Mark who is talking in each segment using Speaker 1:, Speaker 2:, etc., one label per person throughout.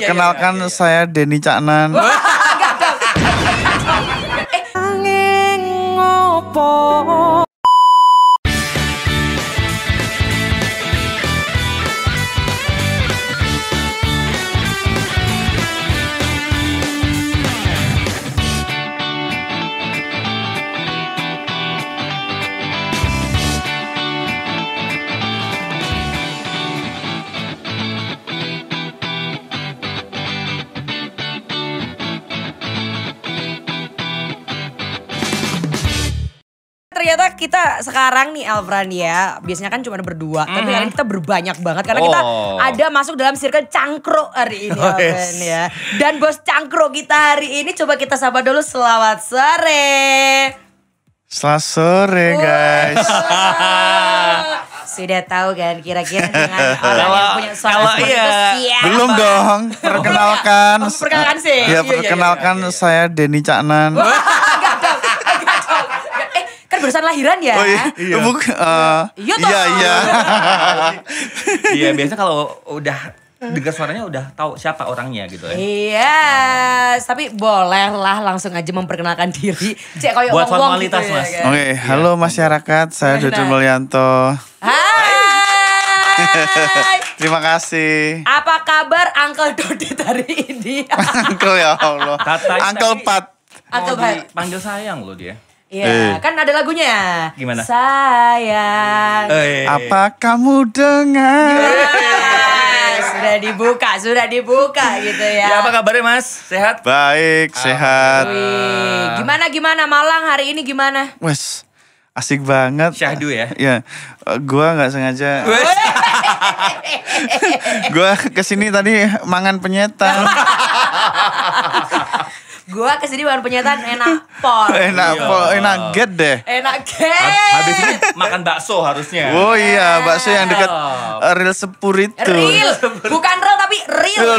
Speaker 1: Perkenalkan saya Denny Caknan.
Speaker 2: Ternyata kita sekarang nih Elfran ya, biasanya kan cuma berdua, tapi kali ini kita berbanyak banget karena kita ada masuk dalam circle cangkruk hari ini Elfran ya. Dan bos cangkruk kita hari ini coba kita sapa dulu, selamat sore.
Speaker 1: Selamat sore guys.
Speaker 2: Sudah tahu kan kira-kira dengan orang yang punya suara seperti itu siapa?
Speaker 1: Belum dong, perkenalkan.
Speaker 2: Perkenalkan sih.
Speaker 1: Ya perkenalkan saya Denny Caknan.
Speaker 2: Kan barusan lahiran ya?
Speaker 1: Oh iya, iya.
Speaker 3: Iya, biasanya kalau udah dengar suaranya udah tahu siapa orangnya gitu ya.
Speaker 2: Iya, tapi bolehlah langsung aja memperkenalkan diri. Cek koyo
Speaker 3: buat
Speaker 2: wong
Speaker 3: formalitas
Speaker 2: gitu,
Speaker 3: Mas.
Speaker 2: Ya, kan?
Speaker 1: Oke, halo masyarakat, saya Dodit Mulyanto.
Speaker 2: Hai.
Speaker 1: Terima kasih.
Speaker 2: Apa kabar Uncle Dodit hari ini?
Speaker 1: Uncle ya Allah.
Speaker 3: Katanya
Speaker 1: Uncle
Speaker 3: tadi
Speaker 1: Pat.
Speaker 2: Uncle
Speaker 3: mau
Speaker 2: Pat.
Speaker 3: dipanggil sayang loh dia.
Speaker 2: Iya, kan ada lagunya.
Speaker 3: Gimana?
Speaker 2: Sayang.
Speaker 1: Apa kamu dengar?
Speaker 2: Sudah dibuka gitu ya.
Speaker 3: Ya, apa kabarnya Mas? Sehat?
Speaker 1: Baik, sehat.
Speaker 2: Wih, gimana Malang hari ini gimana?
Speaker 1: Wes, asik banget.
Speaker 3: Syahdu ya?
Speaker 1: Iya, gua nggak sengaja. Gua kesini tadi mangan penyetan.
Speaker 2: Gua kesini bahan penyetan enak pol.
Speaker 1: Enak get deh.
Speaker 2: Enak get.
Speaker 3: Habis ini makan bakso harusnya.
Speaker 1: Oh iya, bakso yang dekat Real Sepur itu.
Speaker 2: Real, bukan real tapi real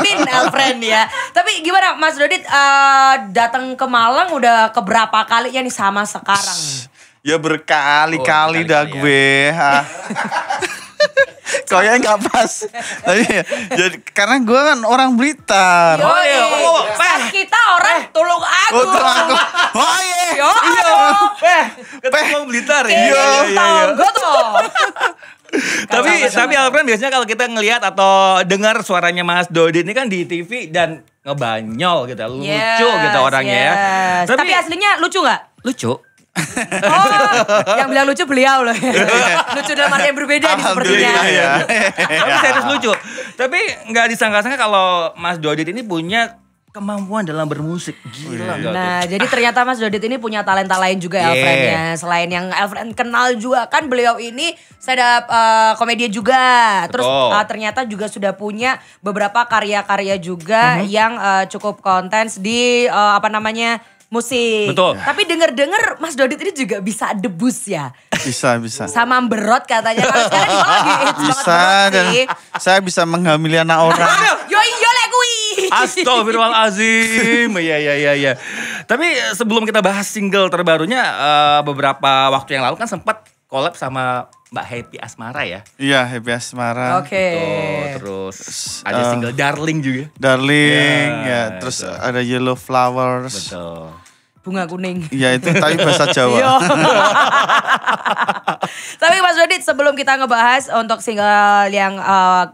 Speaker 2: min Elfriend ya. Tapi gimana Mas Dodit datang ke Malang udah keberapa kalinya nih sama sekarang?
Speaker 1: Ya berkali-kali dah
Speaker 3: berkali-kali
Speaker 1: gue. Kayaknya nggak pas. Jadi karena gue kan orang Blitar.
Speaker 2: Kita orang Tulung Agung.
Speaker 1: Oh iya.
Speaker 3: Ketemu Blitar ya.
Speaker 2: Iya.
Speaker 3: Tapi Alfred biasanya kalau kita ngelihat atau dengar suaranya Mas Dodit ini kan di TV dan ngebanyol gitu, lucu gitu orangnya ya.
Speaker 2: Tapi aslinya lucu nggak?
Speaker 3: Lucu.
Speaker 2: Oh, yang bilang lucu beliau loh. Lucu dalam arti yang berbeda nih sepertinya.
Speaker 1: Ya.
Speaker 3: Tapi serius lucu. Tapi nggak disangka-sangka kalau Mas Dodit ini punya kemampuan dalam bermusik. Gila nggak tuh?
Speaker 2: Nah, jadi ternyata Mas Dodit ini punya talenta lain juga Elfriend ya. Selain yang Elfriend kenal juga kan beliau ini stand up komedian juga. Terus ternyata juga sudah punya beberapa karya-karya juga yang cukup kontens di musik.
Speaker 3: Betul.
Speaker 2: Tapi denger-denger Mas Dodit ini juga bisa debus ya.
Speaker 1: Bisa.
Speaker 2: Sama berot katanya. Kalau sekarang di lagi
Speaker 1: Bisa dan saya bisa menghamili anak orang.
Speaker 2: Yo lek kuwi.
Speaker 3: Astagfirullahaladzim. Iya. Tapi sebelum kita bahas single terbarunya, beberapa waktu yang lalu kan sempat collab sama Mbak Happy Asmara ya.
Speaker 1: Iya, Happy Asmara.
Speaker 2: Oke.
Speaker 3: Terus ada single Darling juga.
Speaker 1: Darling, ya. Terus ada Yellow Flowers.
Speaker 3: Betul.
Speaker 2: Bunga kuning.
Speaker 1: Ya itu tapi bahasa Jawa.
Speaker 2: Tapi Mas Dodit sebelum kita ngebahas untuk single yang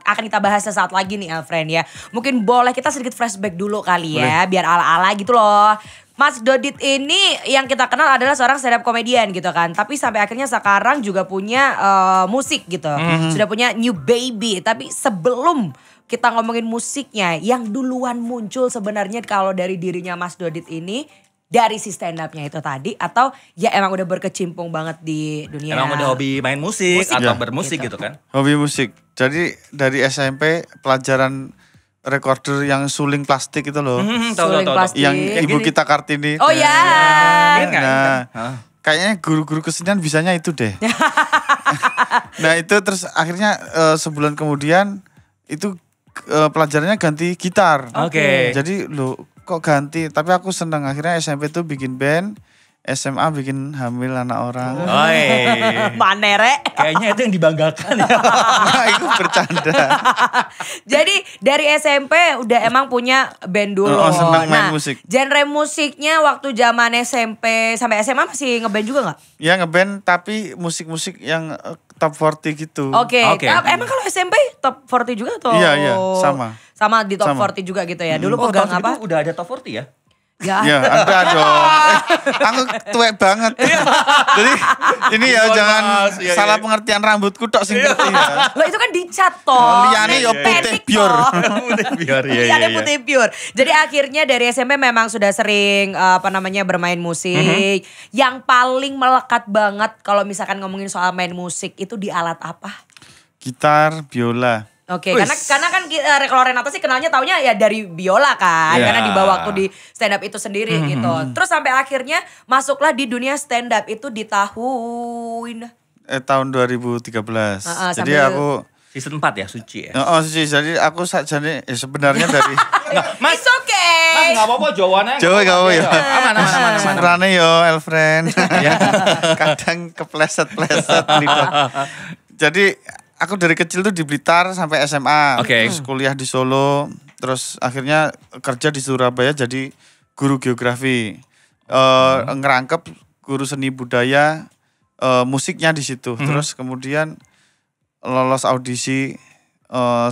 Speaker 2: akan kita bahas sesaat lagi nih Elfriend ya. Mungkin boleh kita sedikit flashback dulu kali ya. Biar ala-ala gitu loh. Mas Dodit ini yang kita kenal adalah seorang stand up comedian gitu kan. Tapi sampai akhirnya sekarang juga punya musik gitu. Sudah punya New Baby. Tapi sebelum kita ngomongin musiknya, yang duluan muncul sebenarnya kalau dari dirinya Mas Dodit ini dari si stand up-nya itu tadi, atau ya emang udah berkecimpung banget di dunia.
Speaker 3: Emang udah hobi main musik atau bermusik gitu kan?
Speaker 1: Hobi musik. Jadi dari SMP pelajaran recorder yang suling plastik itu loh.
Speaker 2: Suling plastik.
Speaker 1: Yang ibu kita Kartini.
Speaker 2: Oh ya.
Speaker 1: Nah, kayaknya guru-guru kesenian bisanya itu deh. Nah itu terus akhirnya sebulan kemudian itu pelajarannya ganti gitar.
Speaker 3: Oke.
Speaker 1: Jadi kok ganti, tapi aku seneng akhirnya SMP tuh bikin band SMA bikin hamil anak orang.
Speaker 3: Oi.
Speaker 2: Mana rek?
Speaker 3: Kayaknya itu yang dibanggakan ya.
Speaker 1: Nah, itu bercanda.
Speaker 2: Jadi dari SMP udah emang punya band dulu.
Speaker 1: Oh, senang main musik.
Speaker 2: Genre musiknya waktu zaman SMP sampai SMA masih ngeband juga nggak?
Speaker 1: Ya ngeband tapi musik-musik yang top 40 gitu.
Speaker 2: Oke.
Speaker 3: Oke.
Speaker 2: Emang kalau SMP top 40 juga atau?
Speaker 1: Iya, sama.
Speaker 2: Sama di top
Speaker 1: Sama.
Speaker 2: 40 juga gitu ya. Dulu
Speaker 3: Oh,
Speaker 2: pegang
Speaker 3: tahun
Speaker 2: apa?
Speaker 3: segitu udah ada top 40 ya?
Speaker 2: Ya.
Speaker 1: Ya ada dong. Aku tuwek banget. Jadi ini ya
Speaker 3: Mohon
Speaker 1: jangan
Speaker 3: maaf, iya,
Speaker 1: salah
Speaker 3: iya.
Speaker 1: pengertian rambutku tok sing ngerti ya.
Speaker 2: Lah itu kan dicat toh.
Speaker 1: Liane ya putih pure.
Speaker 3: Biar
Speaker 2: Liane putih pure. Jadi akhirnya dari SMP memang sudah sering bermain musik. Yang paling melekat banget kalau misalkan ngomongin soal main musik itu di alat apa?
Speaker 1: Gitar, biola.
Speaker 2: Oke,
Speaker 3: Wis.
Speaker 2: karena kan kalau Renato sih kenalnya taunya ya dari biola kan,
Speaker 3: Iya.
Speaker 2: karena dibawa waktu di stand up itu sendiri gitu. Terus sampai akhirnya masuklah di dunia stand up itu di tahun
Speaker 1: Tahun 2013. Jadi
Speaker 2: sambil-
Speaker 1: aku
Speaker 3: Season 4 ya, Suci ya.
Speaker 1: Oh sih, jadi aku jadi sebenarnya dari
Speaker 3: Mas,
Speaker 2: It's okay.
Speaker 3: Mas gak apa-apa jawabannya.
Speaker 1: Jawa gak apa ya.
Speaker 3: Aman.
Speaker 1: Sebenarnya yo Elfriend. Kadang kepleset-pleset lidah. Jadi aku dari kecil tuh di Blitar sampai SMA.
Speaker 3: Oke.
Speaker 1: Terus kuliah di Solo, terus akhirnya kerja di Surabaya jadi guru geografi. Ngerangkep guru seni budaya, musiknya di situ. Terus kemudian lolos audisi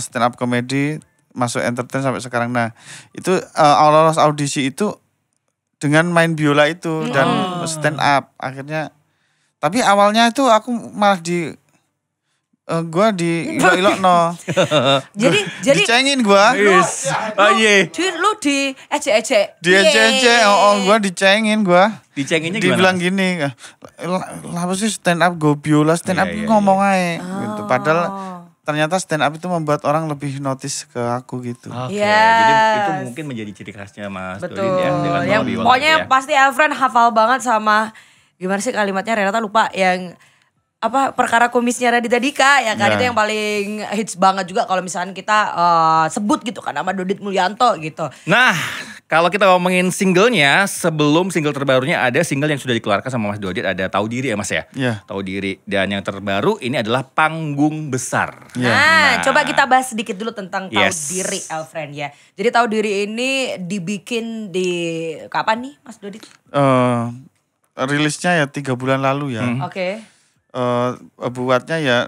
Speaker 1: stand up comedy, masuk entertain sampai sekarang. Nah, itu lolos audisi itu dengan main biola itu dan stand up akhirnya. Tapi awalnya itu aku malah gua di ilok no.
Speaker 2: Jadi
Speaker 1: Dicengin gua.
Speaker 3: Yes. Oh iya.
Speaker 2: lu di ecek-ecek.
Speaker 1: Di ecek gua dicengin gua.
Speaker 3: Dicenginnya
Speaker 1: Dibilang
Speaker 3: gimana?
Speaker 1: gini, apa sih stand up go biola, stand up
Speaker 3: Iya,
Speaker 1: ngomong aja gitu. Padahal ternyata stand up itu membuat orang lebih notice ke aku gitu.
Speaker 3: Oke,
Speaker 2: Yes.
Speaker 3: jadi itu mungkin menjadi ciri khasnya Mas
Speaker 2: Betul.
Speaker 3: Dodin ya. Dengan
Speaker 2: Yang
Speaker 3: biola
Speaker 2: pokoknya
Speaker 3: gitu ya.
Speaker 2: pasti Elfriend hafal banget sama gimana sih kalimatnya Renata lupa yang perkara kumisnya Raditya Dika ya kan,
Speaker 1: Ya.
Speaker 2: itu yang paling hits banget juga kalau misalkan kita sebut gitu kan nama Dodit Mulyanto gitu.
Speaker 3: Nah, kalau kita ngomongin singlenya, sebelum single terbarunya ada single yang sudah dikeluarkan sama Mas Dodit, ada Tahu Diri ya Mas ya?
Speaker 1: Iya.
Speaker 3: Tahu Diri. Dan yang terbaru ini adalah Panggung Besar.
Speaker 1: Iya.
Speaker 2: Nah, coba kita bahas sedikit dulu tentang Tahu
Speaker 3: Yes.
Speaker 2: Diri Elfriend ya. Jadi Tahu Diri ini dibikin di kapan nih Mas Dodit?
Speaker 1: Rilisnya ya 3 bulan lalu ya.
Speaker 2: Oke.
Speaker 1: Buatnya ya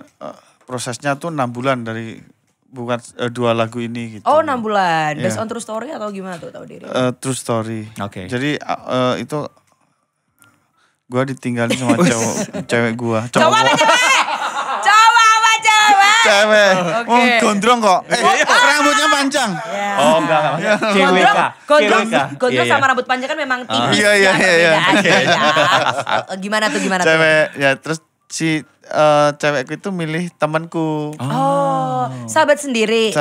Speaker 1: prosesnya tuh 6 bulan dari buat 2 lagu ini gitu.
Speaker 2: Oh 6 bulan,
Speaker 1: Iya.
Speaker 2: based on true story atau gimana tuh Tahu Diri?
Speaker 1: True story.
Speaker 3: Oke.
Speaker 1: Jadi itu gua ditinggalin sama cewek gua.
Speaker 2: Coba apa cewek? Coba apa cewek?
Speaker 1: Cewek.
Speaker 2: Oke.
Speaker 1: Oh, gondrong kok. Rambutnya panjang.
Speaker 3: Oh enggak. CWK.
Speaker 2: Gondrong sama rambut panjang kan memang tipis
Speaker 1: Iya, iya,
Speaker 2: ya,
Speaker 1: iya,
Speaker 2: perbedaan ya. Gimana tuh?
Speaker 1: Cewek ya terus si cewekku itu milih temanku.
Speaker 2: Oh, sahabat sendiri.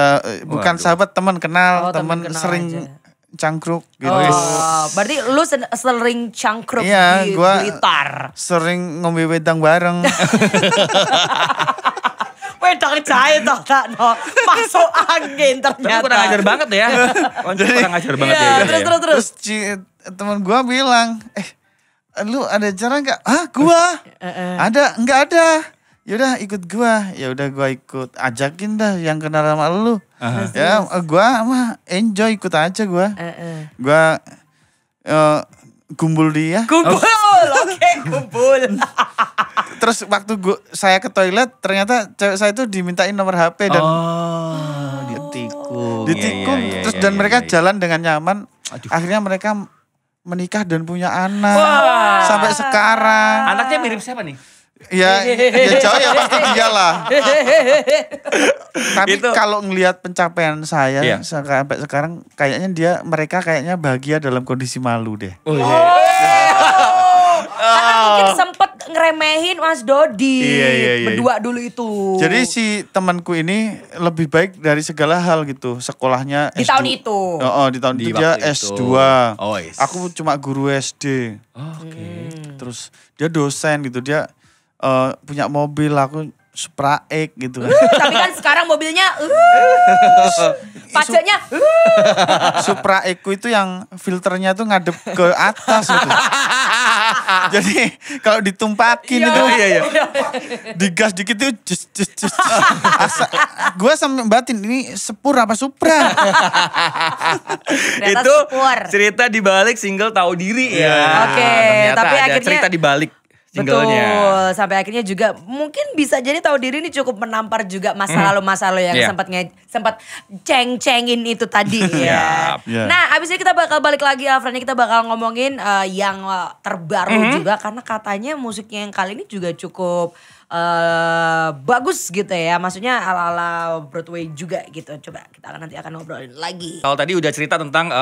Speaker 1: Bukan
Speaker 3: Waduh.
Speaker 1: sahabat, teman kenal,
Speaker 2: Oh, teman
Speaker 1: teman
Speaker 2: kenal
Speaker 1: sering
Speaker 2: aja.
Speaker 1: cangkruk gitu.
Speaker 2: Oh, berarti lu sering cangkruk
Speaker 1: Iya,
Speaker 2: di
Speaker 1: gua-
Speaker 2: Blitar.
Speaker 1: Sering ngombe wedang bareng.
Speaker 2: Wedang cair toh tak no. Masuk angin
Speaker 3: Tapi
Speaker 2: ternyata.
Speaker 3: kurang ajar banget ya. Kurang ajar banget
Speaker 2: Iya,
Speaker 3: ya.
Speaker 2: terus.
Speaker 1: Terus teman gua bilang, lu ada cara nggak? Ah, gua ada, nggak ada. Yaudah ikut gua. Ya udah gua ikut. Ajakin dah yang kenal sama lu. Ya, gua mah enjoy ikut aja gua. Gua gumbul dia.
Speaker 2: Kumpul, oke kumpul.
Speaker 1: Terus waktu saya ke toilet ternyata cewek saya itu dimintain nomor HP dan
Speaker 3: ditikung.
Speaker 1: ditikung.
Speaker 3: Iya,
Speaker 1: Terus
Speaker 3: iya,
Speaker 1: dan
Speaker 3: iya,
Speaker 1: mereka
Speaker 3: iya.
Speaker 1: jalan dengan nyaman.
Speaker 3: Aduh.
Speaker 1: Akhirnya mereka menikah dan punya anak.
Speaker 3: Wah.
Speaker 1: Sampai sekarang.
Speaker 3: Anaknya mirip siapa nih?
Speaker 1: Ya jauh ya pasti dia lah. Tapi
Speaker 3: Itu-
Speaker 1: kalau ngelihat pencapaian saya
Speaker 3: Iya.
Speaker 1: sampai sekarang kayaknya mereka kayaknya bahagia dalam kondisi malu deh.
Speaker 3: Oh iya.
Speaker 2: Karena mungkin sempet ngeremehin Mas Dodi.
Speaker 3: Iya.
Speaker 2: Berdua dulu itu.
Speaker 1: Jadi si temanku ini lebih baik dari segala hal gitu. Sekolahnya
Speaker 2: Di
Speaker 1: S2.
Speaker 2: tahun itu.
Speaker 1: Di tahun
Speaker 3: Di
Speaker 1: itu dia
Speaker 3: waktu itu.
Speaker 1: S2.
Speaker 3: Oh, yes.
Speaker 1: Aku cuma guru SD.
Speaker 3: Oke.
Speaker 1: Terus dia dosen gitu. Dia punya mobil, aku Supra X gitu kan.
Speaker 2: Tapi kan sekarang mobilnya pajaknya
Speaker 1: Supra Eco itu yang filternya tuh ngadep ke atas gitu. Jadi kalau ditumpakin itu digas dikit tuh just. Gue sampe batin ini sepur apa Supra.
Speaker 2: ternyata
Speaker 3: Itu
Speaker 2: sepur.
Speaker 3: cerita di balik single Tahu Diri ya.
Speaker 2: Oke,
Speaker 3: Ternyata
Speaker 2: tapi
Speaker 3: ada
Speaker 2: akhirnya-
Speaker 3: cerita di balik singlenya.
Speaker 2: Betul, sampai akhirnya juga mungkin bisa jadi Tahu Diri ini cukup menampar juga masa lalu yang
Speaker 3: Iya.
Speaker 2: sempat ceng-cengin itu tadi ya.
Speaker 3: Yap.
Speaker 1: Iya.
Speaker 2: Nah, abis ini kita bakal balik lagi Alfred, kita bakal ngomongin yang terbaru juga karena katanya musiknya yang kali ini juga cukup bagus gitu ya. Maksudnya ala-ala Broadway juga gitu. Coba kita nanti akan ngobrolin lagi.
Speaker 3: Kalau tadi udah cerita tentang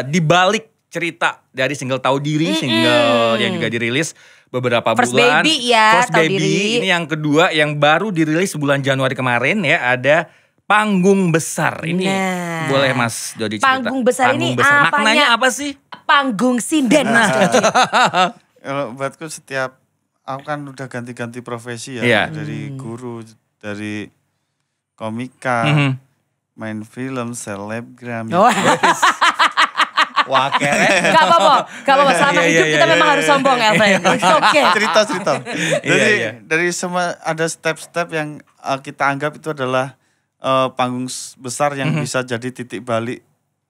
Speaker 3: di balik cerita dari single Tahu Diri, single yang juga dirilis beberapa
Speaker 2: First
Speaker 3: bulan.
Speaker 2: Baby ya,
Speaker 3: First
Speaker 2: Tahu
Speaker 3: Baby.
Speaker 2: Diri.
Speaker 3: Ini yang kedua yang baru dirilis bulan Januari kemarin ya, ada Panggung Besar. Ini
Speaker 2: Nah.
Speaker 3: boleh Mas Dodi cerita.
Speaker 2: Panggung Besar ini apanya?
Speaker 3: Maknanya apa sih?
Speaker 2: Panggung sinden Mas Dodi.
Speaker 1: Kalau buatku setiap aku kan udah ganti-ganti profesi ya,
Speaker 3: Iya.
Speaker 1: dari guru, dari komika, main film, selebgram.
Speaker 2: Oh.
Speaker 3: Wah keren.
Speaker 2: Gak apa-apa. Selama
Speaker 3: Iya,
Speaker 2: hidup
Speaker 3: iya,
Speaker 2: kita
Speaker 3: iya,
Speaker 2: memang
Speaker 3: iya.
Speaker 2: harus sombong ya, Friend. It's okay.
Speaker 1: Cerita. Jadi
Speaker 3: Iya.
Speaker 1: dari semua ada step-step yang kita anggap itu adalah panggung besar yang bisa jadi titik balik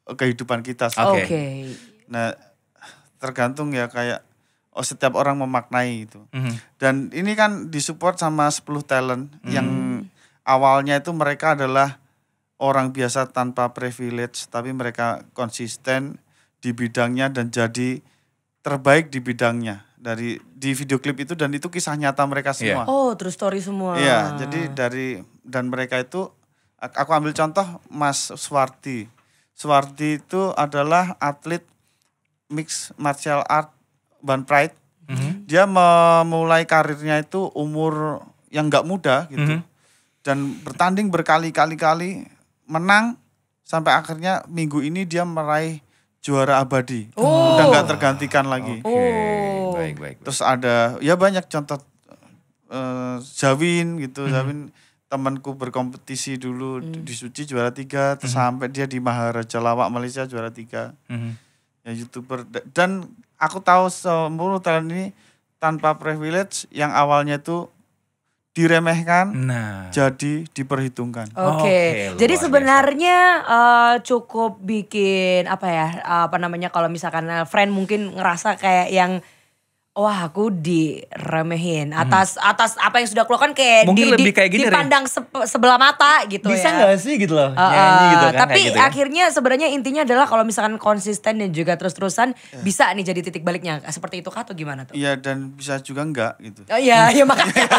Speaker 1: kehidupan kita.
Speaker 3: Oke.
Speaker 2: Oke.
Speaker 1: Nah, tergantung ya kayak setiap orang memaknai itu. Dan ini kan disupport sama 10 talent yang awalnya itu mereka adalah orang biasa tanpa privilege, tapi mereka konsisten di bidangnya dan jadi terbaik di bidangnya di video klip itu, dan itu kisah nyata mereka semua.
Speaker 2: Oh, true story semua.
Speaker 1: Iya, jadi dan mereka itu aku ambil contoh Mas Swardi. Swardi itu adalah atlet mixed martial art Band Pride. Dia memulai karirnya itu umur yang nggak muda gitu. Dan bertanding berkali-kali menang sampai akhirnya minggu ini dia meraih juara abadi. Udah nggak tergantikan lagi.
Speaker 2: Oh.
Speaker 3: Baik.
Speaker 1: Terus ada ya banyak contoh Zawin gitu. Zawin temanku berkompetisi dulu di Suci juara 3, terus sampai dia di Maharaja Lawak Malaysia juara 3. Ya YouTuber, dan aku tahu semua talent ini tanpa privilege yang awalnya itu diremehkan
Speaker 3: Nah.
Speaker 1: jadi diperhitungkan.
Speaker 2: Oke,
Speaker 3: Oke,
Speaker 2: jadi
Speaker 3: luar
Speaker 2: sebenarnya cukup bikin apa namanya kalau misalkan friend mungkin ngerasa kayak yang wah aku diremehin atas apa yang sudah keluarkan kayak
Speaker 3: Mungkin lebih kayak gini, Ren.
Speaker 2: dipandang sebelah mata gitu
Speaker 3: Bisa
Speaker 2: ya.
Speaker 3: gak sih gitu loh, nyanyi gitu kan.
Speaker 2: Tapi
Speaker 3: kayak gitu ya.
Speaker 2: akhirnya sebenarnya intinya adalah kalau misalkan konsisten dan juga terus-terusan bisa nih jadi titik baliknya seperti itu kah atau gimana tuh?
Speaker 1: Iya, dan bisa juga enggak gitu.
Speaker 2: Oh iya, ya makanya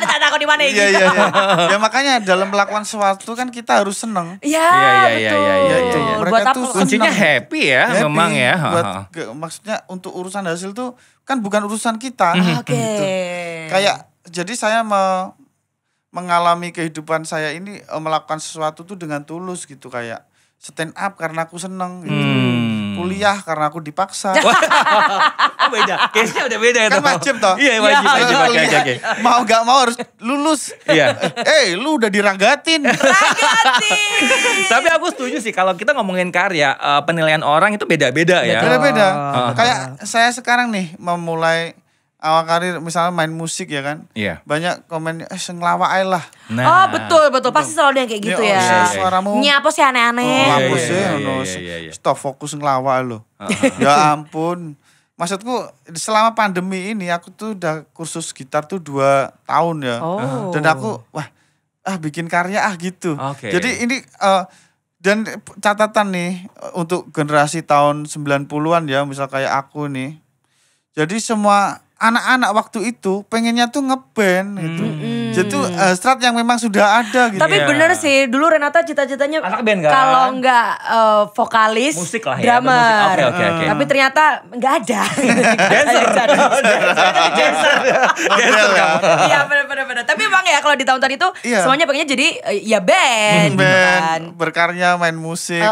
Speaker 2: tak takut di mana
Speaker 1: Iya,
Speaker 2: gitu.
Speaker 1: iya, iya. Ya makanya dalam melakukan sesuatu kan kita harus seneng.
Speaker 2: Iya,
Speaker 3: Iya,
Speaker 2: betul.
Speaker 3: iya,
Speaker 1: itu.
Speaker 2: Buat
Speaker 1: Mereka
Speaker 2: apa?
Speaker 1: tuh
Speaker 3: Kuncinya
Speaker 1: senang.
Speaker 3: happy ya,
Speaker 1: Happy.
Speaker 3: memang ya.
Speaker 1: Maksudnya untuk urusan hasil tuh kan bukan urusan kita.
Speaker 2: Oke.
Speaker 1: Gitu. Kayak jadi saya mengalami kehidupan saya ini melakukan sesuatu tuh dengan tulus gitu, kayak stand up karena aku seneng gitu. Kuliah karena aku dipaksa.
Speaker 3: Oh beda, case-nya udah beda itu.
Speaker 1: Kan wajib toh?
Speaker 3: Iya wajib.
Speaker 1: Kuliah,
Speaker 3: Oke.
Speaker 1: mau gak mau harus lulus.
Speaker 3: Iya.
Speaker 1: Lu udah diragatin.
Speaker 3: Tapi aku setuju sih kalau kita ngomongin karya, penilaian orang itu beda-beda ya.
Speaker 1: Beda-beda. Kayak saya sekarang nih memulai awal karir misalnya main musik ya kan.
Speaker 3: Iya.
Speaker 1: Banyak komen senglawak ae lah.
Speaker 2: Oh betul. Pasti selalu ada yang kayak gitu
Speaker 1: Ini,
Speaker 2: ya.
Speaker 1: suaramu
Speaker 2: Nyapa sih aneh-aneh.
Speaker 1: hapus
Speaker 3: iya,
Speaker 1: ya,
Speaker 3: iya,
Speaker 1: no.
Speaker 3: iya, iya.
Speaker 1: Stop fokus ngelawak lo. Ya ampun. Maksudku selama pandemi ini aku tuh udah kursus gitar tuh 2 tahun ya.
Speaker 2: Oh.
Speaker 1: Dan aku bikin karya gitu.
Speaker 3: Oke.
Speaker 1: Jadi ini dan catatan nih untuk generasi tahun 90-an ya, misal kayak aku nih. Jadi semua anak-anak waktu itu pengennya tuh ngeband gitu. Jadi tuh strat yang memang sudah ada gitu.
Speaker 2: Tapi
Speaker 3: Iya.
Speaker 2: bener sih, dulu Renata cita-citanya
Speaker 3: Anak band kan?
Speaker 2: kalau nggak vokalis,
Speaker 3: Musik lah ya,
Speaker 2: drummer.
Speaker 3: bermusik. Oke.
Speaker 2: Tapi ternyata nggak ada.
Speaker 3: Dancer.
Speaker 1: Model ya.
Speaker 2: Iya bener. Tapi emang ya kalau di tahun-tahun itu
Speaker 1: Iya.
Speaker 2: semuanya pengennya jadi ya band. gitu kan.
Speaker 1: Band, berkarya, main musik,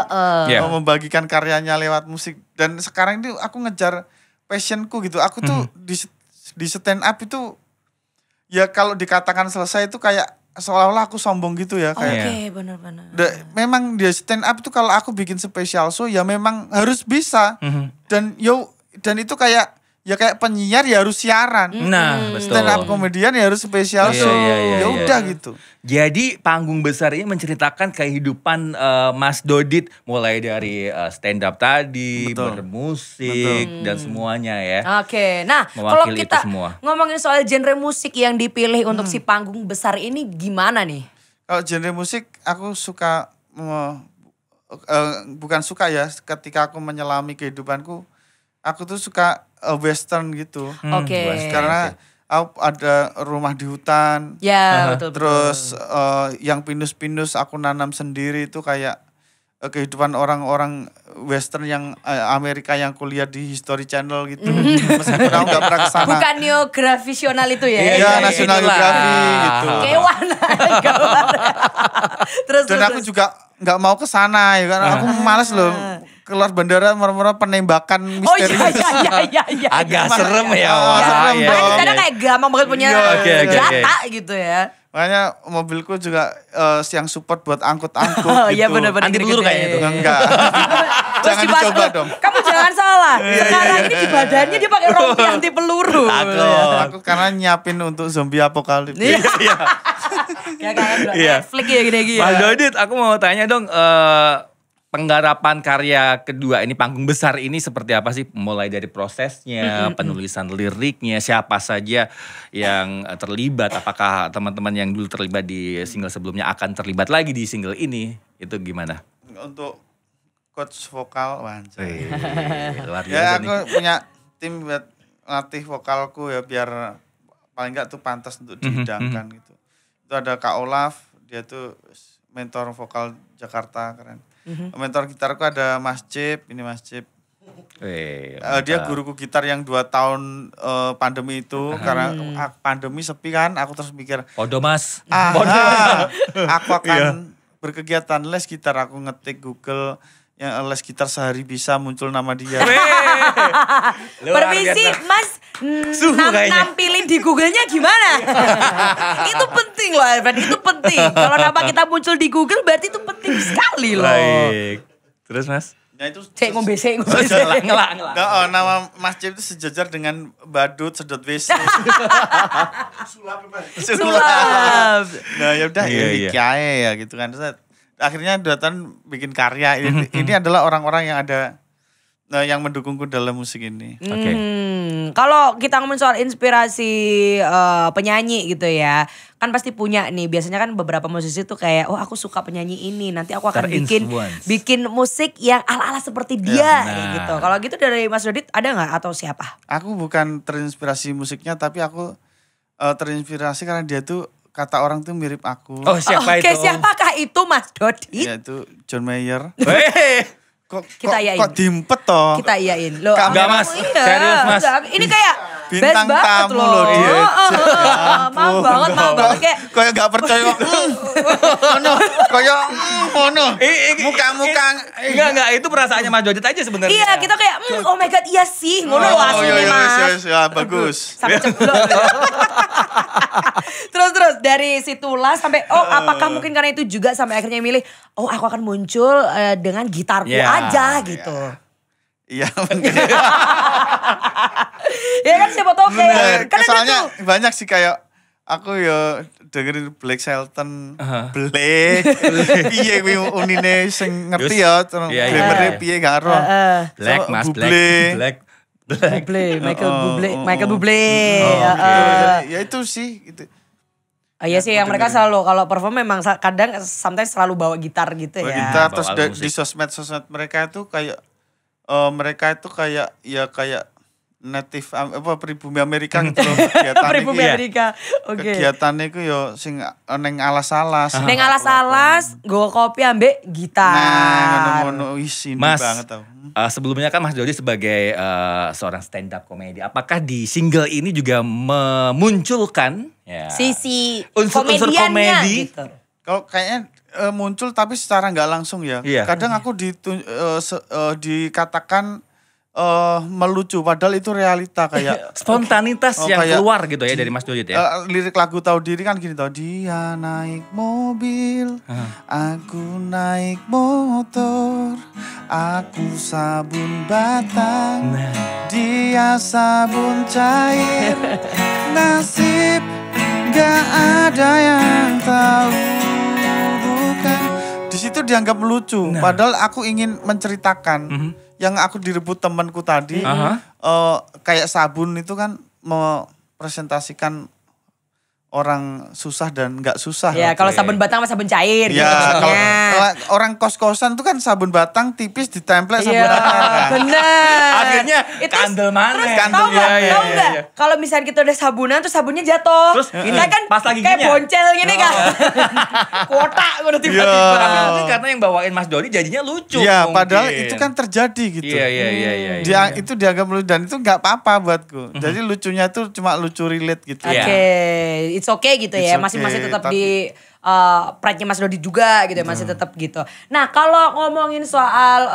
Speaker 3: Iya.
Speaker 1: membagikan karyanya lewat musik. Dan sekarang ini aku ngejar passionku gitu. Aku tuh di stand up itu ya kalau dikatakan selesai itu kayak seolah-olah aku sombong gitu ya kayak.
Speaker 2: Oke, benar-benar.
Speaker 1: Memang dia stand up tuh kalau aku bikin special show ya memang harus bisa. Dan itu kayak ya kayak penyiar ya harus siaran.
Speaker 3: Nah, betul.
Speaker 1: Stand up komedian ya harus special show. Ya udah gitu.
Speaker 3: Jadi panggung besar ini menceritakan kehidupan Mas Dodit mulai dari stand up tadi, bermusik dan semuanya ya.
Speaker 2: Oke, nah kalau kita ngomongin soal genre musik yang dipilih untuk si panggung besar ini gimana nih?
Speaker 1: Kalau genre musik aku suka, bukan suka ya, ketika aku menyelami kehidupanku, aku tuh suka western gitu.
Speaker 2: Oke.
Speaker 1: Karena aku ada rumah di hutan.
Speaker 2: Ya, betul.
Speaker 1: Terus yang pinus-pinus aku nanam sendiri itu kayak kehidupan orang-orang western yang Amerika yang kuliah di History Channel gitu. Meskipun aku gak pernah kesana.
Speaker 2: Bukan Geografisional itu ya?
Speaker 1: Iya, National Geographic gitu.
Speaker 2: Kewan. Terus.
Speaker 1: Dan aku juga gak mau kesana ya kan. Aku males loh. Keluar bandara merem-merem penembakan misterius.
Speaker 2: Iya.
Speaker 3: Agak serem ya.
Speaker 1: Serem dong.
Speaker 2: Kadang kayak gampang banget punya senjata gitu ya.
Speaker 1: Makanya mobilku juga yang support buat angkut-angkut gitu.
Speaker 2: Iya benar-benar.
Speaker 3: Anti peluru kayaknya itu.
Speaker 1: Enggak. Jangan dicoba dong.
Speaker 2: Kamu jangan salah. Sekarang ini di badannya dia pakai rompi anti peluru.
Speaker 1: Aku karena nyiapin untuk zombie apokalips.
Speaker 2: Iya. Kayak Netflix ya gini-gini.
Speaker 3: Mas Dodit, aku mau tanya dong, penggarapan karya kedua ini, panggung besar ini seperti apa sih? Mulai dari prosesnya, penulisan liriknya, siapa saja yang terlibat? Apakah teman-teman yang dulu terlibat di single sebelumnya akan terlibat lagi di single ini? Itu gimana?
Speaker 1: Untuk coach vokal,
Speaker 3: Luar biasa
Speaker 1: ya aku
Speaker 3: nih.
Speaker 1: punya tim buat latih vokalku ya biar paling enggak tuh pantas untuk dihidangkan gitu. Itu ada Kak Olaf, dia tuh mentor vokal Jakarta, keren. Mentor gitarku ada Mas Cip, ini Mas Cip. Dia guruku gitar yang 2 tahun pandemi itu. Karena pandemi sepi kan, aku terus mikir
Speaker 3: Podo Mas.
Speaker 1: Aku akan berkegiatan les gitar. Aku ngetik Google yang les gitar sehari bisa muncul nama dia.
Speaker 2: Permisi Mas, nampilin di Google-nya gimana? Itu penting loh Alfred, itu penting. Kalau nama kita muncul di Google berarti itu penting sekali loh.
Speaker 3: Baik. Terus Mas?
Speaker 1: Nah itu
Speaker 2: ngombe.
Speaker 3: Ngelak.
Speaker 1: Nama Mas Cip itu sejajar dengan Badut, Sedot WC. Sulap. Nah ya udah ini kiai ya gitu kan. Terus akhirnya 2 tahun bikin karya. Ini adalah orang-orang yang ada yang mendukungku dalam musik ini.
Speaker 3: Oke.
Speaker 2: Kalau kita ngomong soal inspirasi penyanyi gitu ya, kan pasti punya nih. Biasanya kan beberapa musisi tuh kayak, aku suka penyanyi ini, nanti aku akan bikin musik yang ala-ala seperti dia gitu. Kalau gitu dari Mas Dodit ada nggak atau siapa?
Speaker 1: Aku bukan terinspirasi musiknya, tapi aku terinspirasi karena dia tuh kata orang tuh mirip aku.
Speaker 3: Oh siapa itu?
Speaker 2: Oke, siapakah itu Mas Dodit?
Speaker 1: Ya itu John Mayer. Kok dimpet toh?
Speaker 2: Kita iyain. Loh,
Speaker 3: enggak Mas, serius Mas.
Speaker 2: Ini kayak
Speaker 1: bintang tamu loh dia.
Speaker 2: Maaf banget
Speaker 1: kayak gak percaya. Ono. Muka-muka.
Speaker 3: Enggak, itu perasaannya Mas Dodit aja sebenarnya.
Speaker 2: Iya, kita kayak oh my god, iya sih. Ngono loh aslinya Mas.
Speaker 1: Ya, bagus.
Speaker 2: Sampai ceblok. Terus dari situlah sampai apakah mungkin karena itu juga sampai akhirnya milih aku akan muncul dengan gitarku aja gitu.
Speaker 1: Iya.
Speaker 2: Ya kan siapa tau kayak.
Speaker 1: Soalnya banyak sih kayak aku ya dengerin Black Shelton, Black, piye kuwi unine sing ngerti ya, grammarnya piye gak ero.
Speaker 3: Black Mas, Black.
Speaker 2: Michael Bublé.
Speaker 1: Ya itu sih gitu.
Speaker 2: Iya sih yang mereka selalu kalau perform memang kadang sometimes selalu bawa gitar gitu ya.
Speaker 1: Gitar terus di sosmed mereka itu kayak kayak native pribumi Amerika gitu loh kegiatan.
Speaker 2: Pribumi Amerika. Oke.
Speaker 1: Kegiatannya itu yo sing neng alas-alas.
Speaker 2: Neng alas-alas, nggo kopi ambek gitar.
Speaker 1: Nah, ngono isi banget tau.
Speaker 3: Sebelumnya kan Mas Dodi sebagai seorang stand up komedi, apakah di single ini juga memunculkan
Speaker 2: sisi
Speaker 3: unsur-unsur komedi?
Speaker 2: Gitu.
Speaker 1: Kalau kayaknya muncul tapi secara nggak langsung ya.
Speaker 3: Iya.
Speaker 1: Kadang aku dikatakan melucu padahal itu realita kayak
Speaker 3: Spontanitas yang
Speaker 1: kayak
Speaker 3: keluar gitu ya dari Mas Dodit ya.
Speaker 1: lirik lagu Tahu Diri kan gini tau, dia naik mobil, aku naik motor, aku sabun batang, dia sabun cair, nasib gak ada yang tahu bukan. Di situ dianggap lucu, padahal aku ingin menceritakan yang aku direbut temanku tadi, kayak sabun itu kan mempresentasikan orang susah dan nggak susah.
Speaker 2: Ya, kalau sabun batang sama sabun cair gitu
Speaker 1: Ya,
Speaker 2: maksudnya.
Speaker 1: kalau orang kos-kosan itu kan sabun batang tipis ditemplek sabun
Speaker 2: Iya,
Speaker 1: batang. Kan?
Speaker 2: bener.
Speaker 3: Akhirnya
Speaker 2: Itu
Speaker 3: kandel mana?
Speaker 2: Terus
Speaker 3: Kandel,
Speaker 2: tahu nggak?
Speaker 3: iya,
Speaker 2: Tahu
Speaker 3: iya,
Speaker 2: nggak?
Speaker 3: iya.
Speaker 2: Kalau misalnya kita udah sabunan terus sabunnya jatuh.
Speaker 3: Terus ini
Speaker 2: Kita kan
Speaker 3: pas lagi
Speaker 2: kayak
Speaker 3: gini ya?
Speaker 2: boncel gini kan. Kuota udah tiba-tiba.
Speaker 1: Iya.
Speaker 3: Tapi mungkin karena yang bawain Mas Dodi jadinya lucu.
Speaker 1: Iya, padahal
Speaker 3: mungkin.
Speaker 1: itu kan terjadi gitu.
Speaker 3: Iya.
Speaker 1: Dia itu dianggap lucu dan itu nggak apa-apa buatku. Jadi lucunya itu cuma lucu relate gitu.
Speaker 2: Oke,
Speaker 3: Iya.
Speaker 2: it's okay gitu ya.
Speaker 1: It's
Speaker 2: Masih
Speaker 1: okay,
Speaker 2: tetap
Speaker 1: tapi-
Speaker 2: di pride-nya Mas Dodi juga gitu ya, masih tetap gitu. Nah, kalau ngomongin soal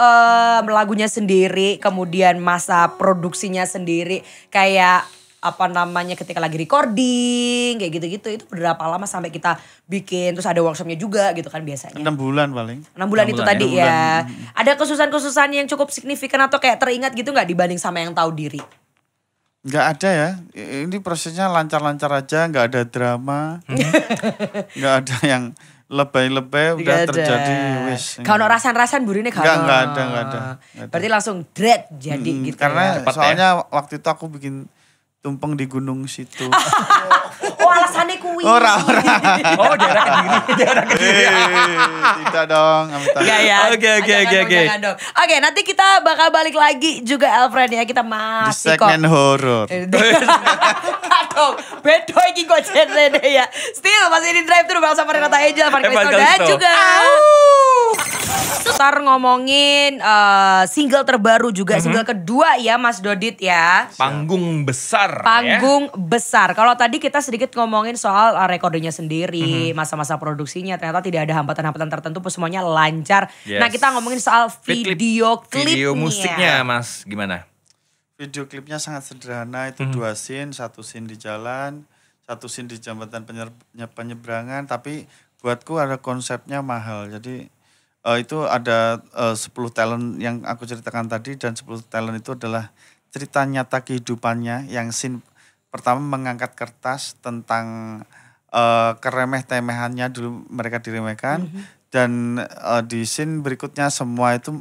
Speaker 2: lagunya sendiri, kemudian masa produksinya sendiri, kayak apa namanya ketika lagi recording kayak gitu-gitu, itu berapa lama sampai kita bikin, terus ada workshopnya juga gitu kan biasanya.
Speaker 1: 6 bulan paling.
Speaker 2: 6 bulan
Speaker 3: 6
Speaker 2: itu
Speaker 3: bulan
Speaker 2: tadi
Speaker 1: ya.
Speaker 2: ya. Ada kesusahan-kesusahan yang cukup signifikan atau kayak teringat gitu nggak dibanding sama yang Tahu Diri?
Speaker 1: Nggak ada ya. Ini prosesnya lancar-lancar aja, nggak ada drama. Nggak ada yang lebay-lebay udah
Speaker 2: Nggak ada.
Speaker 1: terjadi wis.
Speaker 2: Kalau rasan-rasan burine kalau
Speaker 1: Nggak ada. Nggak ada.
Speaker 2: Berarti langsung dread jadi gitu
Speaker 1: Karena
Speaker 2: ya.
Speaker 3: Cepat
Speaker 1: soalnya waktu itu aku bikin tumpeng di gunung situ.
Speaker 2: Oh, alasannya kuwi.
Speaker 1: Ora.
Speaker 3: Oh, daerah Kediri. Daerah Kediri.
Speaker 1: Tidak dong, amit-amit.
Speaker 2: Enggak ya.
Speaker 3: Oke.
Speaker 2: Jangan dong. Oke, nanti kita bakal balik lagi juga Alfred ya. Kita
Speaker 1: Di
Speaker 2: masih kok.
Speaker 1: segmen horor.
Speaker 2: Aduh, bedo iki kok genre ya. Still masih di Drive Thru bersama Renata Angel, Van
Speaker 3: Evan
Speaker 2: Kristo dan
Speaker 3: Kalisto.
Speaker 2: juga Ntar ngomongin single terbaru juga, single kedua ya Mas Dodit ya.
Speaker 3: Panggung besar.
Speaker 2: Panggung besar. Kalau tadi kita sedikit ngomongin soal recordingnya sendiri, masa-masa produksinya, ternyata tidak ada hambatan-hambatan tertentu, semuanya lancar.
Speaker 3: Yes.
Speaker 2: Nah, kita ngomongin soal
Speaker 3: Klip-
Speaker 2: video klipnya.
Speaker 3: Video musiknya Mas gimana?
Speaker 1: Video klipnya sangat sederhana, itu 2 scene, 1 scene di jalan, 1 scene di jembatan penyeberangan, tapi buatku ada konsepnya mahal. Jadi itu ada 10 talent yang aku ceritakan tadi, dan 10 talent itu adalah cerita nyata kehidupannya. Yang scene pertama mengangkat kertas tentang keremeh-temehannya dulu mereka diremehkan, dan di scene berikutnya semua itu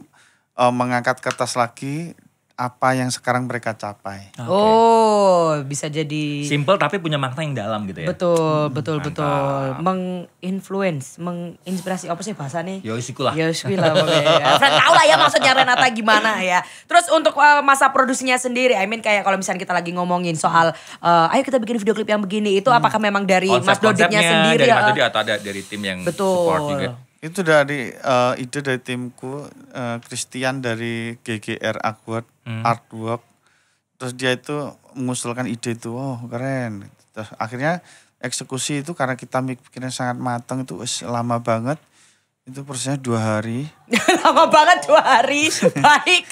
Speaker 1: mengangkat kertas lagi apa yang sekarang mereka capai.
Speaker 2: Oh, bisa jadi
Speaker 3: Simple tapi punya makna yang dalam gitu ya.
Speaker 2: betul.
Speaker 3: mantap.
Speaker 2: Menginfluence, menginspirasi apa sih bahasanya?
Speaker 3: Yoisiku lah.
Speaker 2: Ya lah pokoknya. Fred tahu lah ya maksudnya Renata gimana ya. Terus untuk masa produksinya sendiri, I mean kayak kalau misalnya kita lagi ngomongin soal ayo kita bikin video klip yang begini, itu apakah memang dari Mas Doditnya sendiri?
Speaker 3: dari Mas Dodi atau ada dari tim yang support juga?
Speaker 2: Betul.
Speaker 1: Itu dari ide dari timku, Christian dari GGR Artwork. Terus dia itu mengusulkan ide itu, oh keren. Terus akhirnya eksekusi itu karena kita mikirnya sangat matang, itu lama banget. Itu prosesnya 2 hari.
Speaker 2: Lama banget 2 hari. Baik.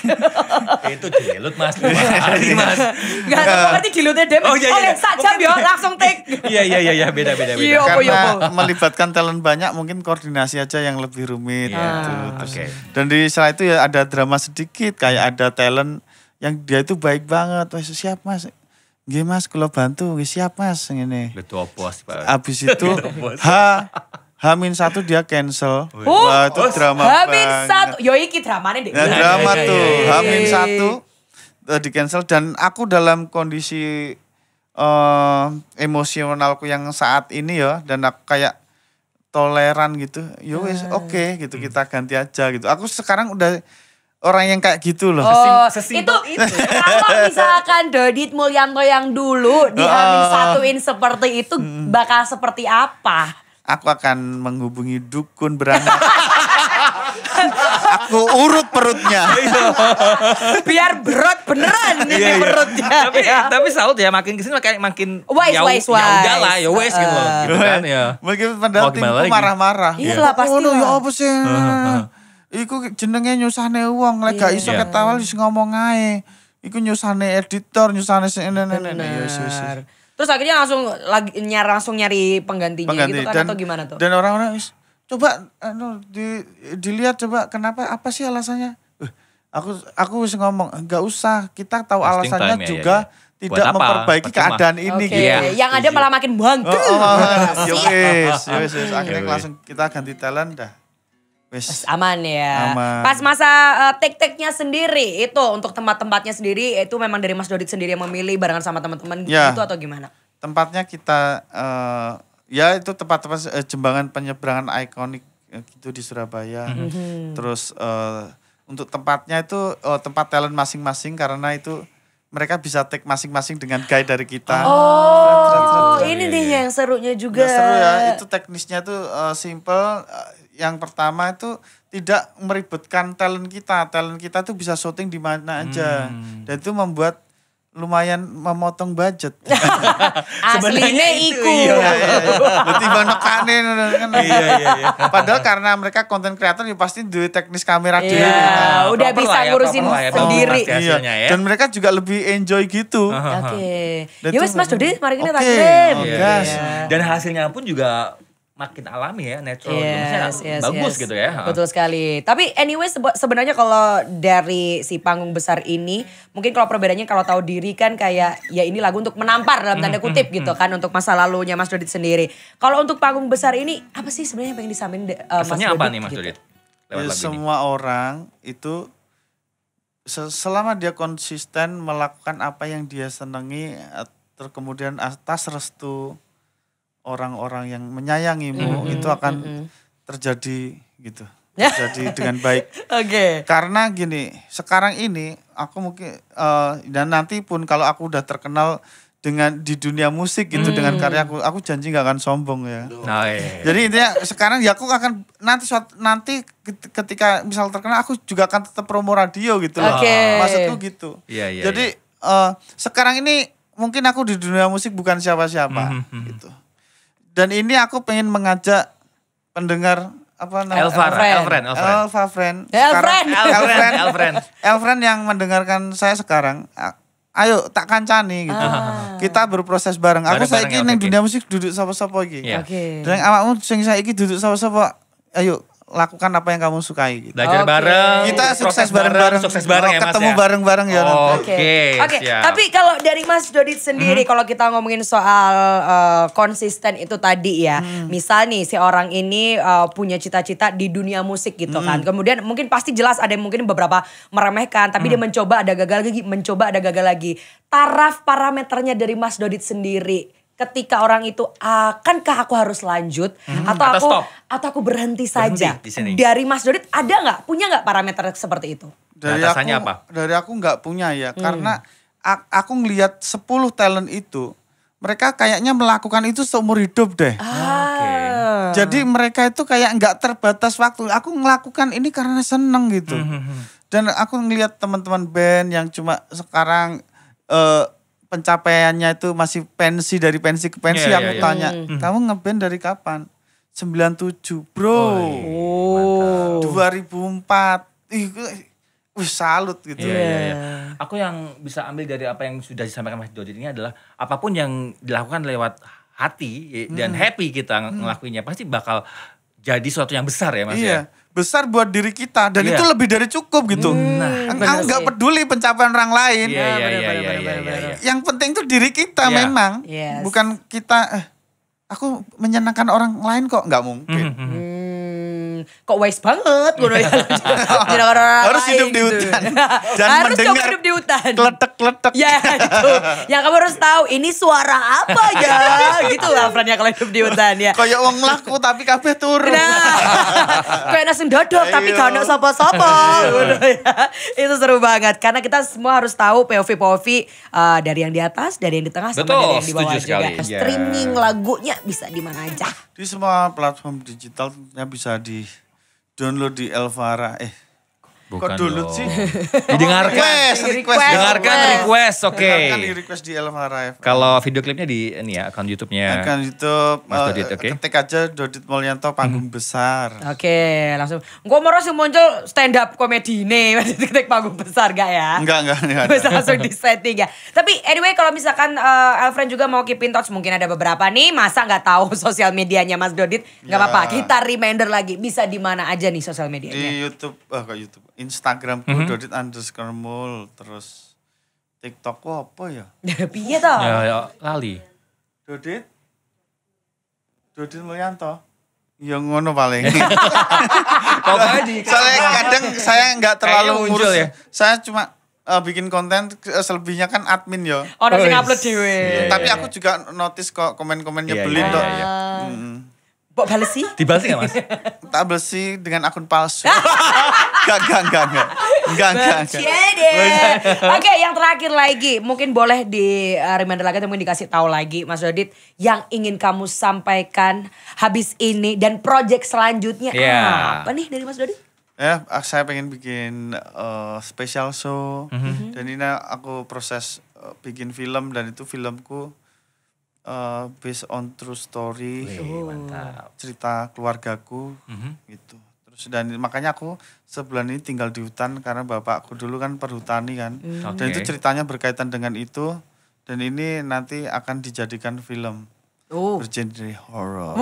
Speaker 3: Itu dilut Mas. 2 hari Mas.
Speaker 2: Gak tahu berarti dilutnya Dem.
Speaker 3: Oh, iya.
Speaker 2: Oke, sak jam ya langsung take.
Speaker 3: Iya beda.
Speaker 2: Iya.
Speaker 1: Karena melibatkan talent banyak, mungkin koordinasi aja yang lebih rumit.
Speaker 3: Iya.
Speaker 1: Gitu. Terus,
Speaker 3: Oke.
Speaker 1: Dan di setelah itu ya ada drama sedikit, kayak ada talent yang dia itu baik banget. Wah siap mas. Nggih mas, kalau bantu. Nggih siap mas. Ini.
Speaker 3: Betul bos Pak.
Speaker 1: Abis itu H-1 dia cancel.
Speaker 2: Oh,
Speaker 1: Wah itu drama
Speaker 2: Hamin
Speaker 1: banget.
Speaker 2: 1. Yo iki dramanya deh.
Speaker 1: Ya drama
Speaker 3: Iya,
Speaker 1: tuh.
Speaker 3: iya.
Speaker 1: H-1 di cancel, dan aku dalam kondisi emosionalku yang saat ini ya, dan aku kayak toleran gitu. Yo wes oke gitu, kita ganti aja gitu. Aku sekarang udah orang yang kayak gitu loh.
Speaker 2: Oh,
Speaker 3: Sesimpel
Speaker 2: itu kalau misalkan Dodit Mulyanto yang dulu di Hamin satuin seperti itu bakal seperti apa?
Speaker 1: Aku akan menghubungi dukun beranak. Aku urut perutnya.
Speaker 2: Biar berat beneran ini perutnya.
Speaker 3: Tapi salut ya makin kesini makin
Speaker 2: Wise.
Speaker 3: ya udah lah ya wes gitu loh. Gitu kan ya.
Speaker 1: Mungkin padahal
Speaker 3: Mau gimana
Speaker 1: timku
Speaker 3: lagi?
Speaker 1: marah-marah.
Speaker 2: Iyalah, pasti
Speaker 1: Oh,
Speaker 2: lah.
Speaker 1: ya apa sih? Iku jenenge nyusahne wong, lek gak iso
Speaker 2: Iya.
Speaker 1: ketawa wis ngomong ae. Iku nyusahne editor, nyusahne
Speaker 2: Bener.
Speaker 1: ya wis.
Speaker 2: Terus akhirnya langsung nyari penggantinya gitu kan atau gimana tuh?
Speaker 1: Dan orang-orang wis coba dilihat coba kenapa apa sih alasannya? Aku wis ngomong enggak usah, kita tahu
Speaker 3: Wasting
Speaker 1: alasannya
Speaker 3: time,
Speaker 1: juga
Speaker 3: Buat
Speaker 1: tidak
Speaker 3: apa?
Speaker 1: memperbaiki
Speaker 3: Percuma.
Speaker 1: keadaan ini
Speaker 2: Oke,
Speaker 1: gitu.
Speaker 2: yang ada malah makin bangkrut.
Speaker 1: Ya wis. Akhirnya langsung kita ganti talent dah. Wis.
Speaker 2: Aman ya.
Speaker 1: Aman.
Speaker 2: Pas masa take-take-nya sendiri itu untuk tempat-tempatnya sendiri itu memang dari Mas Dodit sendiri yang memilih barengan sama teman-teman
Speaker 1: Ya.
Speaker 2: gitu atau gimana?
Speaker 1: Tempatnya kita ya itu tempat-tempat jembangan penyeberangan ikonik gitu di Surabaya. Terus untuk tempatnya itu tempat talent masing-masing karena itu mereka bisa take masing-masing dengan guide dari kita.
Speaker 2: Oh, ini nih yang serunya juga.
Speaker 1: Nah, seru ya, itu teknisnya tuh simple. Yang pertama itu tidak meribetkan talent kita. Talent kita tuh bisa syuting di mana aja. Dan itu membuat lumayan memotong budget.
Speaker 2: Aslinya iku.
Speaker 1: Berarti banekane kan.
Speaker 3: Iya.
Speaker 1: Padahal karena mereka konten kreator ya pasti duwe teknis kamera
Speaker 2: Iya,
Speaker 1: dhewe. Nah,
Speaker 2: udah
Speaker 3: proper
Speaker 2: bisa
Speaker 3: lah ya,
Speaker 2: ngurusin
Speaker 3: proper lah ya,
Speaker 2: sendiri.
Speaker 3: pasti hasilnya ya.
Speaker 1: Dan mereka juga lebih enjoy gitu.
Speaker 2: Oke.
Speaker 1: Dan
Speaker 2: Ya wes
Speaker 1: itu
Speaker 2: Mas Dodit, mari kita
Speaker 1: Oke,
Speaker 2: kirim.
Speaker 1: gas.
Speaker 3: Dan hasilnya pun juga makin alami ya, natural. Maksudnya bagus gitu ya.
Speaker 2: Betul sekali. Tapi anyway sebenarnya kalau dari si panggung besar ini, mungkin kalau perbedaannya kalau tahu diri kan kayak ya ini lagu untuk menampar dalam tanda kutip gitu kan untuk masa lalunya Mas Dodit sendiri. Kalau untuk panggung besar ini apa sih sebenarnya yang pengen disampaikan Mas
Speaker 3: Kesannya
Speaker 2: Dodit?
Speaker 3: apa nih Mas
Speaker 2: gitu?
Speaker 3: Dodit? Lewat
Speaker 1: Ya,
Speaker 3: lagu ini.
Speaker 1: semua orang itu selama dia konsisten melakukan apa yang dia senangi, kemudian atas restu orang-orang yang menyayangimu itu akan terjadi gitu, terjadi dengan baik.
Speaker 2: Oke.
Speaker 1: Karena gini, sekarang ini aku mungkin dan nanti pun kalau aku udah terkenal dengan di dunia musik gitu dengan karyaku, aku janji nggak akan sombong ya.
Speaker 3: Nah, iya.
Speaker 1: Jadi intinya sekarang ya aku akan nanti ketika misal terkenal aku juga akan tetap promo radio gitu loh.
Speaker 2: Oke.
Speaker 1: Maksudku gitu.
Speaker 3: Iya.
Speaker 1: Jadi sekarang ini mungkin aku di dunia musik bukan siapa-siapa gitu. Dan ini aku pengen mengajak pendengar apa namanya? Elva Friend. Elfriend yang mendengarkan saya sekarang. Ayo tak kancani gitu. Kita berproses bareng. Aku saiki ning dunia musik duduk sapa-sapa iki.
Speaker 3: Iya.
Speaker 2: Oke.
Speaker 1: Dan awakmu sing saiki duduk sapa-sapa. Ayo lakukan apa yang kamu sukai gitu.
Speaker 3: Belajar
Speaker 2: Oke.
Speaker 3: bareng.
Speaker 1: Kita
Speaker 3: proses
Speaker 1: sukses bareng-bareng.
Speaker 3: Sukses bareng ya Mas
Speaker 1: ketemu
Speaker 3: ya.
Speaker 1: bareng-bareng ya nanti.
Speaker 3: Oke, siap.
Speaker 2: Tapi kalau dari Mas Dodit sendiri, kalau kita ngomongin soal konsisten itu tadi ya, misal nih si orang ini punya cita-cita di dunia musik gitu kan, kemudian mungkin pasti jelas ada yang mungkin beberapa meremehkan, tapi dia mencoba ada gagal lagi, mencoba ada gagal lagi. Taraf parameternya dari Mas Dodit sendiri. Ketika orang itu akankah aku harus lanjut atau aku berhenti saja.
Speaker 3: di sini.
Speaker 2: Dari Mas Dodit ada nggak punya nggak parameter seperti itu?
Speaker 3: Batasannya apa?
Speaker 1: Dari aku nggak punya ya, karena aku ngelihat 10 talent itu, mereka kayaknya melakukan itu seumur hidup deh. Jadi mereka itu kayak nggak terbatas waktu. Aku melakukan ini karena seneng gitu. Dan aku ngelihat teman-teman band yang cuma sekarang pencapaiannya itu masih pensi dari pensi ke pensi.
Speaker 3: Iya,
Speaker 1: Aku
Speaker 3: iya, iya.
Speaker 1: tanya, kamu ngeband dari kapan? 97 bro. 2004. Wih salut gitu.
Speaker 3: Iya. Aku yang bisa ambil dari apa yang sudah disampaikan Mas Dodit ini adalah apapun yang dilakukan lewat hati dan happy kita ngelakuinnya pasti bakal jadi sesuatu yang besar ya Mas ya.
Speaker 1: Iya, besar buat diri kita dan
Speaker 3: Iya.
Speaker 1: itu lebih dari cukup gitu. Aku nggak peduli pencapaian orang lain.
Speaker 3: Iya.
Speaker 1: Yang penting tuh diri kita
Speaker 3: Iya.
Speaker 1: memang,
Speaker 2: Yes.
Speaker 1: bukan kita. Aku menyenangkan orang lain kok nggak mungkin.
Speaker 2: Kok wise banget gue
Speaker 1: Harus hidup di hutan. Dan
Speaker 2: harus coba
Speaker 1: mendengar
Speaker 2: hidup di hutan.
Speaker 1: Kletek-kletek.
Speaker 2: Ya itu. Yang kamu harus tahu ini suara apa ya. Gitu lah friendnya kalau hidup di hutan ya.
Speaker 1: Kayak wong mlaku tapi kabeh turu.
Speaker 2: Nah, kayak nasi dodok tapi
Speaker 1: Ayo.
Speaker 2: gak ada sapa-sapa. Gitu ya. Itu seru banget karena kita semua harus tahu POV dari yang di atas, dari yang di tengah sama
Speaker 3: Betul,
Speaker 2: dari yang di bawah
Speaker 3: setuju
Speaker 2: juga.
Speaker 3: sekali.
Speaker 2: Ke
Speaker 3: Ya.
Speaker 2: streaming lagunya bisa di mana aja.
Speaker 1: Di semua platform digital bisa di download di Elvara.
Speaker 3: Bukan
Speaker 1: download
Speaker 3: dong.
Speaker 1: sih?
Speaker 3: Didengarkan. Dengarkan request, oke.
Speaker 1: Dengarkan di request di Elvara FM.
Speaker 3: Kalau video klipnya di ini ya, akun YouTube-nya.
Speaker 1: Akun YouTube,
Speaker 3: Mas Dodit, oke.
Speaker 1: ketik aja Dodit Mulyanto panggung besar.
Speaker 2: Oke, langsung. Gue mau langsung muncul stand up komedi nih, ketik panggung besar gak ya?
Speaker 1: Enggak ada.
Speaker 2: Bisa langsung di setting ya. Tapi anyway kalau misalkan Elfriend juga mau keep in touch, mungkin ada beberapa nih, masa nggak tahu sosial medianya Mas Dodit? Nggak
Speaker 1: Ya.
Speaker 2: apa-apa, kita reminder lagi. Bisa di mana aja nih sosial medianya?
Speaker 1: Di YouTube, kok YouTube, Instagramku Dodit_mul, terus TikTokku apa ya?
Speaker 2: Piye toh?
Speaker 3: Ya, lali.
Speaker 1: Dodit Mulyanto. Ya ngono paling.
Speaker 3: Pokoknya di
Speaker 1: Soalnya kadang saya nggak
Speaker 3: Kayaknya
Speaker 1: terlalu
Speaker 3: muncul
Speaker 1: ngurus
Speaker 3: ya.
Speaker 1: Saya cuma bikin konten, selebihnya kan admin ya.
Speaker 2: Orang yang
Speaker 3: Oh,
Speaker 2: upload dhewe.
Speaker 3: iya.
Speaker 1: Tapi aku juga notice kok komen-komen
Speaker 3: Iya,
Speaker 1: nyebelin
Speaker 3: iya,
Speaker 1: kok.
Speaker 3: iya.
Speaker 2: Bok bales sih?
Speaker 3: Dibalas nggak Mas?
Speaker 1: Tak bersih dengan akun palsu. Enggak.
Speaker 2: Cede. Oke, yang terakhir lagi, mungkin boleh di reminder lagi atau mungkin dikasih tahu lagi Mas Dodit yang ingin kamu sampaikan habis ini dan project selanjutnya
Speaker 3: Iya.
Speaker 2: apa nih dari Mas Dodit?
Speaker 1: Ya, saya pengen bikin special show. Dan ini aku proses bikin film, dan itu filmku based on true story.
Speaker 3: Mantap.
Speaker 1: Cerita keluargaku gitu. Terus dan makanya aku sebulan ini tinggal di hutan karena bapakku dulu kan perhutani kan. Dan itu
Speaker 3: Oke.
Speaker 1: ceritanya berkaitan dengan itu, dan ini nanti akan dijadikan film bergenre horror.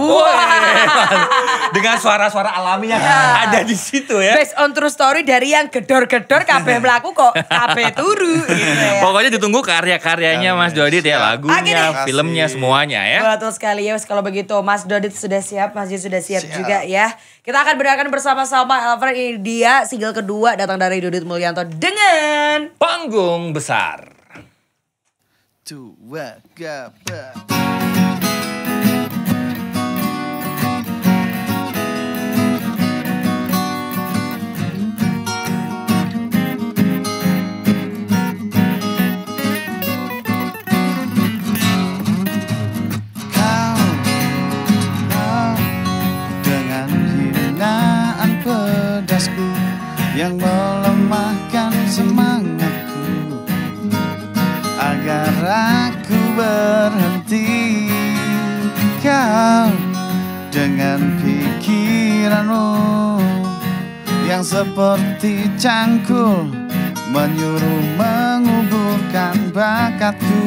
Speaker 3: Dengan suara-suara alami yang ada di situ ya.
Speaker 2: Based on true story dari yang gedor-gedor kabeh melaku kok kabeh turu gitu ya.
Speaker 3: Pokoknya ditunggu karya-karyanya Mas Dodit ya,
Speaker 2: Oke deh.
Speaker 3: lagunya, filmnya, semuanya ya.
Speaker 2: Betul sekali ya. Kalau begitu Mas Dodit sudah siap, Mas Dodit sudah siap juga ya. Kita akan berdengarkan bersama-sama Elfriend, ini dia single kedua datang dari Dodit Mulyanto dengan
Speaker 3: Panggung Besar.
Speaker 1: Tua gapa. Yang melemahkan semangatku agar aku berhenti. Kau dengan pikiranmu yang seperti cangkul menyuruh menguburkan bakatku,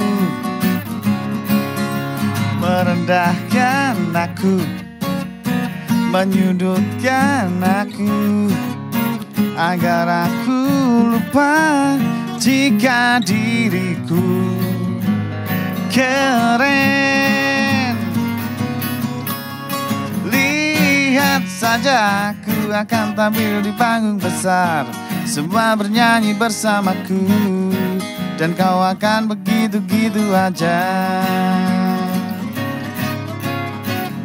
Speaker 1: merendahkan aku, menyudutkan aku, agar aku lupa jika diriku keren. Lihat saja, aku akan tampil di panggung besar, semua bernyanyi bersamaku, dan kau akan begitu-gitu aja.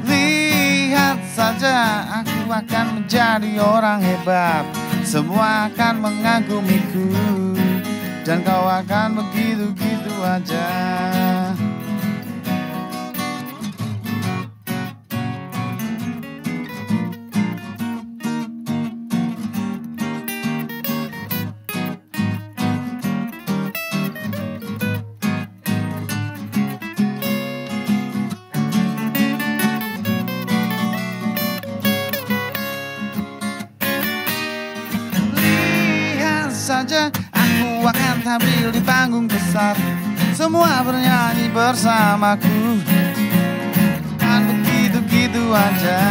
Speaker 1: Lihat saja, aku akan menjadi orang hebat, semua akan mengagumiku, dan kau akan begitu-gitu aja. Saja aku akan tampil di panggung besar, semua bernyanyi bersamaku, dan begitu-gitu aja.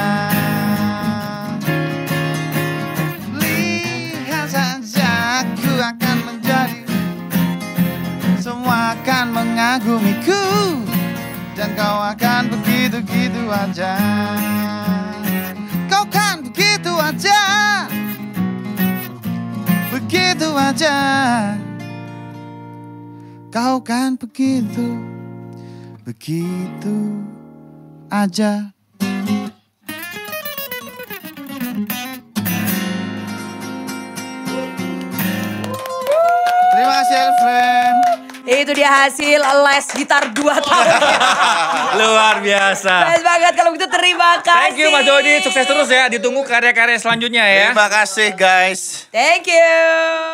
Speaker 1: Lihat saja, aku akan menjadi, semua akan mengagumiku, dan kau akan begitu-gitu aja. Kau kan begitu aja, begitu aja. Kau kan begitu, begitu aja. Terima kasih Elfriend.
Speaker 2: Itu dia hasil les gitar 2 tahun.
Speaker 3: Luar biasa.
Speaker 2: Keren banget kalau begitu, terima kasih.
Speaker 3: Thank you Mas Dodi, sukses terus ya. Ditunggu karya-karya selanjutnya ya.
Speaker 1: Terima kasih guys.
Speaker 2: Thank you.